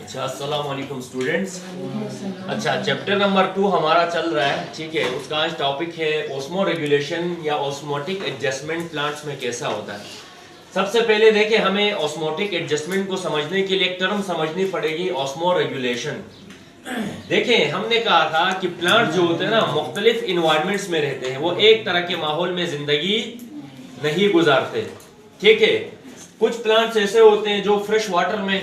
अच्छा, अस्सलाम वालेकुम स्टूडेंट्स। अच्छा, चैप्टर नंबर 2 हमारा चल रहा है, ठीक है। उसका आज टॉपिक है ऑस्मो रेगुलेशन या ऑस्मोटिक एडजस्टमेंट प्लांट्स में कैसा होता है। सबसे पहले देखिए, हमें ऑस्मोटिक एडजस्टमेंट को समझने के लिए एक टर्म समझनी पड़ेगी, ऑस्मो रेगुलेशन। देखिए, हमने कहा था कि प्लांट जो होते हैं ना, मुख्तलिफ इन्वायरमेंट्स में रहते हैं, वो एक तरह के माहौल में जिंदगी नहीं गुजारते, ठीक है। कुछ प्लांट्स ऐसे होते हैं जो फ्रेश वाटर में,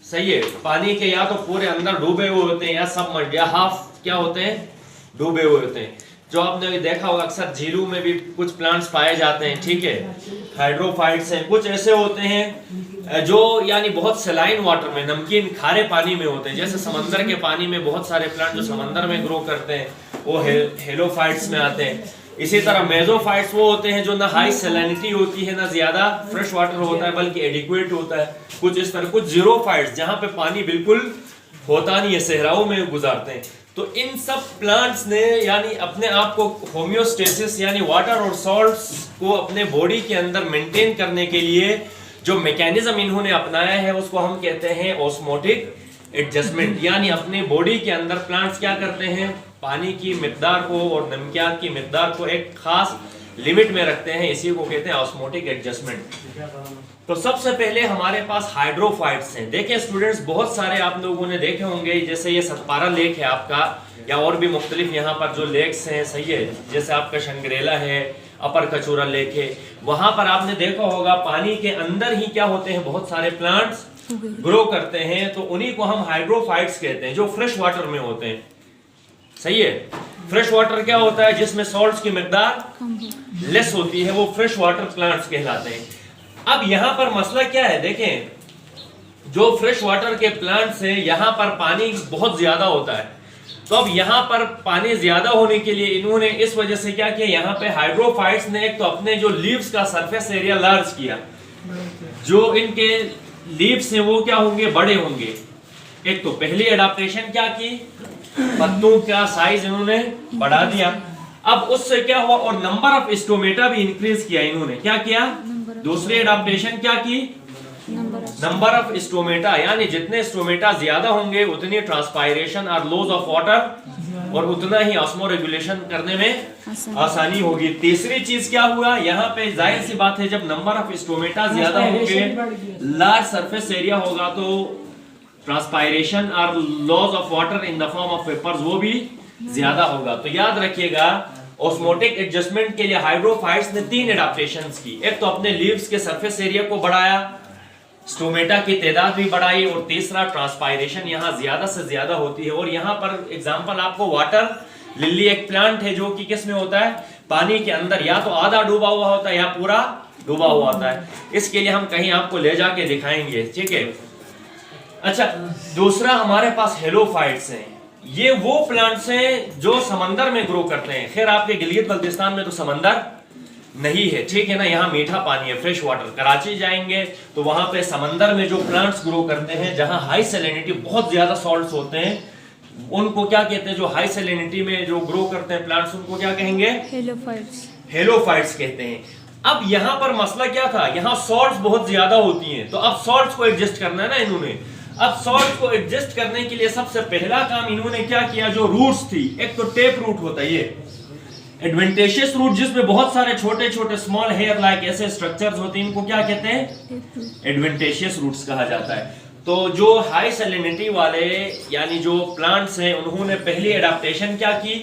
सही है, पानी के या तो पूरे अंदर डूबे हुए होते हैं या सबमर्ज या हाफ क्या होते हैं, डूबे हुए होते हैं। जो आपने देखा होगा अक्सर झीलों में भी कुछ प्लांट्स पाए जाते हैं, ठीक है, हाइड्रोफाइट्स हैं। कुछ ऐसे होते हैं जो यानी बहुत सलाइन वाटर में, नमकीन खारे पानी में होते हैं, जैसे समंदर के पानी में बहुत सारे प्लांट जो समंदर में ग्रो करते हैं वो हेलोफाइट्स में आते हैं। इसी तरह मेसोफाइट्स वो होते हैं जो ना हाई सैलिनिटी होती है, ना ज्यादा फ्रेश वाटर होता है बल्कि एडिक्वेट होता है। कुछ इस तरह, कुछ जीरोफाइट्स जहां पे पानी बिल्कुल होता नहीं है, सहराओं में गुजारते हैं। तो इन सब प्लांट्स ने यानी अपने आप को होम्योस्टेसिस यानी वाटर और सॉल्ट्स को अपने बॉडी के अंदर मेंटेन करने के लिए जो मैकेनिज्म इन्होंने अपनाया है उसको हम कहते हैं ऑस्मोटिक एडजस्टमेंट। यानी अपने बॉडी के अंदर प्लांट्स क्या करते हैं, पानी की मिकदार को और नमकियात की मिकदार को एक खास लिमिट में रखते हैं, इसी को कहते हैं ऑस्मोटिक एडजस्टमेंट। तो सबसे पहले हमारे पास हाइड्रोफाइट्स हैं। देखें स्टूडेंट्स, बहुत सारे आप लोगों ने देखे होंगे, जैसे ये सतपारा लेक है आपका, या और भी मुख्तलिफ यहाँ पर जो लेक्स हैं, सही है, जैसे आपका शंग्रेला है, अपर कचूरा लेक है, वहां पर आपने देखा होगा पानी के अंदर ही क्या होते हैं, बहुत सारे प्लांट्स ग्रो करते हैं। तो उन्हीं को हम हाइड्रोफाइट्स कहते हैं, जो फ्रेश वाटर में होते हैं, सही है। फ्रेश वाटर क्या होता है, जिसमें सॉल्ट्स की मिकदार लेस होती है, वो फ्रेश वाटर प्लांट्स कहलाते हैं। अब यहाँ पर मसला क्या है, देखें, जो फ्रेश वाटर के प्लांट्स हैं यहाँ पर पानी बहुत ज्यादा होता है। तो अब यहाँ पर पानी ज्यादा होने के लिए इन्होंने इस वजह से क्या किया, यहाँ पे हाइड्रोफाइट्स ने एक तो अपने जो लीव्स का सरफेस एरिया लार्ज किया, जो इनके लीव्स हैं वो क्या होंगे, बड़े होंगे। एक तो पहली एडाप्टेशन क्या की, पत्तों का साइज इन्होंने बढ़ा दिया। अब उससे क्या हुआ, और नंबर ऑफ स्टोमेटा भी इंक्रीज किया इन्होंने। क्या किया, दूसरी एडाप्टेशन क्या की, नंबर ऑफ स्टोमेटा, यानी जितने स्टोमेटा ज्यादा होंगे उतनी ट्रांसपायरेशन और लॉस ऑफ वाटर और उतना ही ऑस्मो रेगुलेशन करने में आसानी होगी। तीसरी चीज क्या हुआ, यहाँ पे जाहिर सी बात है, जब नंबर ऑफ स्टोमेटा ज्यादा होंगे, लार्ज सरफेस एरिया होगा, तो ट्रांसपायरेशन और loss of water in the form of vapours वो भी ज्यादा होगा। तो याद रखिएगा, ऑस्मोटिक एडजस्टमेंट के लिए हाइड्रोफाइट्स ने 3 एडाप्टेशंस की। एक तो अपने लीव्स के सरफेस एरिया को बढ़ाया, स्टोमेटा की तादाद भी बढ़ाई, और तीसरा ट्रांसपायरेशन यहाँ ज्यादा से ज्यादा होती है। और यहाँ पर एग्जांपल आपको वाटर लिली एक प्लांट है जो कि किस में होता है, पानी के अंदर, या तो आधा डूबा हुआ होता है या पूरा डूबा हुआ होता है। इसके लिए हम कहीं आपको ले जाके दिखाएंगे, ठीक है। अच्छा, दूसरा हमारे पास हेलोफाइट्स हैं। ये वो प्लांट्स हैं जो समंदर में ग्रो करते हैं। खैर आपके गिलगित बल्तिस्तान में तो समंदर नहीं है, ठीक है ना, यहाँ मीठा पानी है, फ्रेश वाटर। कराची जाएंगे तो वहां पे समंदर में जो प्लांट्स ग्रो करते हैं, जहां हाई सैलिनिटी, बहुत ज्यादा सॉल्ट्स होते हैं, उनको क्या कहते हैं, जो हाई सैलिनिटी में जो ग्रो करते हैं प्लांट्स, उनको क्या कहेंगे, हेलोफाइट्स कहते हैं। अब यहाँ पर मसला क्या था, यहाँ सॉल्ट्स बहुत ज्यादा होती हैं, तो अब सॉल्ट्स को एडजस्ट करना है ना इन्होंने। अब सॉल्ट को एडजस्ट करने के लिए सबसे पहला काम इन्होंने क्या किया, जो रूट्स थी, एक तो टेप रूट होता है, ये एडवेंटेशियस रूट, जिसमें बहुत सारे छोटे छोटे स्मॉल हेयर लाइक ऐसे स्ट्रक्चर्स होते हैं, इनको क्या कहते हैं, एडवेंटेशियस रूट्स कहा जाता है। तो जो हाई सैलिनिटी वाले यानी जो प्लांट्स हैं, उन्होंने पहली एडाप्टेशन क्या की,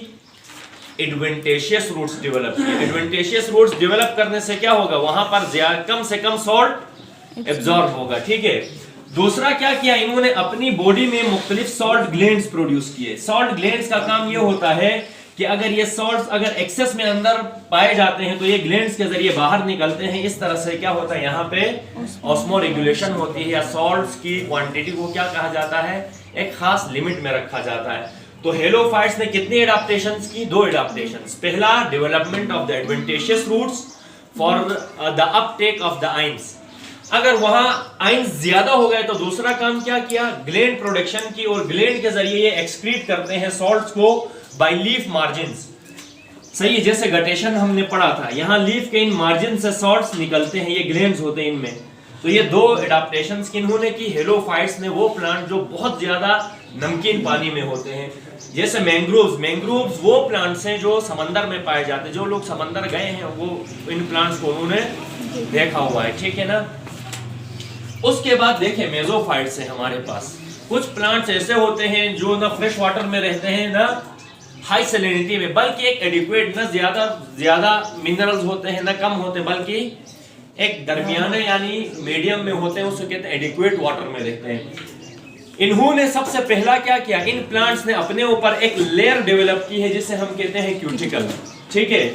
एडवेंटेशियस रूट्स डेवलप किए। एडवेंटेशियस रूट्स डेवलप करने से क्या होगा, वहां पर कम से कम सॉल्ट एब्जॉर्ब होगा, ठीक है। दूसरा क्या किया इन्होंने, अपनी बॉडी में मुख्तलिफ सॉल्ट ग्लैंड्स प्रोड्यूस किए। सॉल्ट ग्लैंड्स का काम यह होता है कि अगर ये सॉल्ट्स अगर एक्सेस में अंदर पाए जाते हैं तो ये ग्लैंड्स के जरिए बाहर निकलते हैं। इस तरह से क्या होता है, यहाँ पे ऑस्मो रेगुलेशन होती है, या सॉल्ट्स की क्वांटिटी को क्या कहा जाता है, एक खास लिमिट में रखा जाता है। तो हेलोफाइट्स ने कितनी एडाप्टेशंस की, 2 एडाप्टेशंस। पहला, development of the adventitious roots for the uptake of the ions. अगर वहां आइंस ज्यादा हो गए तो दूसरा काम क्या किया, ग्लैंड प्रोडक्शन की, और ग्लैंड के जरिए ये एक्सक्रीट करते हैं सॉल्ट्स को बाय लीफ मार्जिन्स, सही है। जैसे गटेशन हमने पढ़ा था, यहाँ लीफ के इन मार्जिन से सॉल्ट्स निकलते हैं, ये ग्लैंड्स होते हैं इनमें। तो ये दो एडाप्टेशंस किन्होंने की, हेलोफाइट्स ने, वो प्लांट जो बहुत ज्यादा नमकीन पानी में होते हैं, जैसे मैंग्रोव्स वो प्लांट्स हैं जो समंदर में पाए जाते हैं। जो लोग समंदर गए हैं वो इन प्लांट्स को उन्होंने देखा हुआ है, ठीक है ना। उसके बाद देखिए मेसोफाइट्स है हमारे पास। कुछ प्लांट्स ऐसे होते हैं जो ना फ्रेश वाटर में रहते हैं ना हाई सैलिनिटी में, बल्कि एक एडिक्वेट, ना ज्यादा मिनरल्स होते हैं ना कम होते हैं, बल्कि एक दरमियाने यानी मीडियम में होते हैं, उसको कहते हैं एडिक्वेट वाटर में रहते हैं। इन्होंने सबसे पहला क्या किया, इन प्लांट्स ने अपने ऊपर एक लेयर डेवलप की है जिसे हम कहते हैं क्यूटिकल, ठीक है।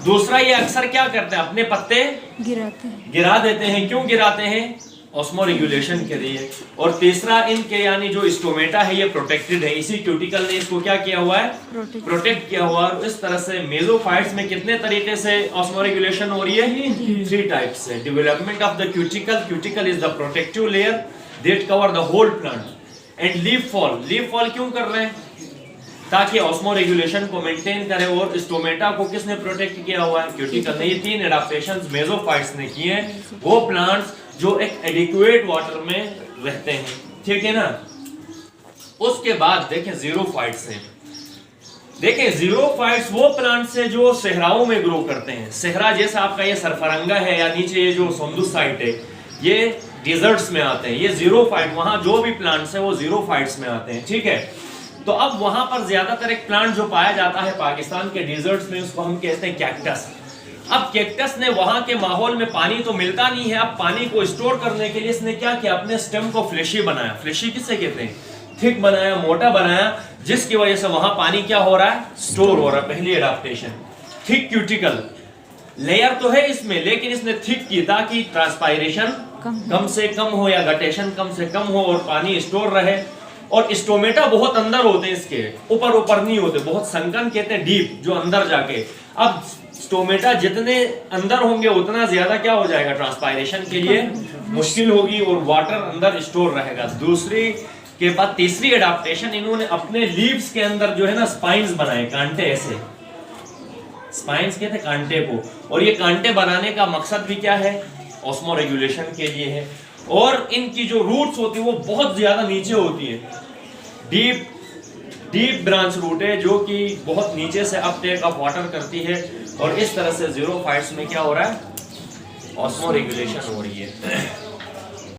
दूसरा, ये अक्सर क्या करते हैं, अपने पत्ते गिरा देते हैं। क्यों गिराते हैं? ऑस्मो रेगुलेशन के लिए। और तीसरा, इनके यानी जो स्टोमेटा है ये प्रोटेक्टेड है, इसी क्यूटिकल ने इसको क्या किया हुआ है, प्रोटेक्ट किया हुआ है। और इस तरह से मेसोफाइट्स में कितने तरीके से ऑस्मो रेगुलेशन हो रही है? 3 टाइप्स है। Development of the cuticle is the protective layer that cover the whole plant. And leaf fall क्यों कर रहे हैं? ताकि ऑस्मो रेगुलेशन को मेंटेन करे। और स्टोमेटा को किसने प्रोटेक्ट किया हुआ है? क्यूटिकल ने। ये 3 एडाप्टेशंस मेसोफाइट्स ने किए हैं, वो प्लांट्स जो एक एडिक्वेट वाटर में रहते हैं, ठीक है ना। उसके बाद देखें जीरोफाइट्स हैं। देखें जीरोफाइट्स वो प्लांट्स है जो सहराओं में ग्रो करते हैं। सहरा जैसा आपका ये सरफरंगा है या नीचे ये जो सोंदुस साइट है, ये डिजर्ट्स में आते हैं। ये जीरोफाइट, वहां जो भी प्लांट्स है वो जीरोफाइट्स में आते हैं, ठीक है। तो अब वहां पर ज्यादातर एक प्लांट जो पाया जाता है पाकिस्तान के डिजर्ट्स में, उसको हम कहते हैं कैक्टस। अब कैक्टस ने वहां के माहौल में पानी तो मिलता नहीं है, अब पानी को स्टोर करने के लिए इसने क्या किया, अपने स्टेम को फ्लेशी बनाया। फ्लेशी किससे कहते हैं? थिक बनाया, मोटा बनाया, जिसकी वजह से वहां पानी क्या हो रहा है, स्टोर हो रहा है। पहली एडाप्टेशन, थिक क्यूटिकल लेयर तो है इसमें, लेकिन इसने थिक की ताकि ट्रांसपायरेशन कम से कम हो या गटेशन कम से कम हो और पानी स्टोर रहे। और स्टोमेटा बहुत अंदर होते हैं, इसके ऊपर नहीं होते, बहुत संकन कहते हैं डीप, जो अंदर जाके। अब स्टोमेटा जितने अंदर होंगे उतना ज्यादा क्या हो जाएगा, ट्रांसपायरेशन के लिए मुश्किल होगी और वाटर अंदर स्टोर रहेगा। दूसरी के बाद तीसरी एडाप्टेशन, इन्होंने अपने लीव्स के अंदर जो है ना स्पाइन्स बनाए, कांटे, ऐसे स्पाइन्स कहते हैं कांटे को। और ये कांटे बनाने का मकसद भी क्या है, ऑस्मो रेगुलेशन के लिए है। और इनकी जो रूट्स होती है वो बहुत ज्यादा नीचे होती है, डीप ब्रांच रूट है, जो कि बहुत नीचे से अपटेक ऑफ वाटर करती है। और इस तरह से जीरोफाइट्स में क्या हो रहा है, ऑस्मो रेगुलेशन हो रही है।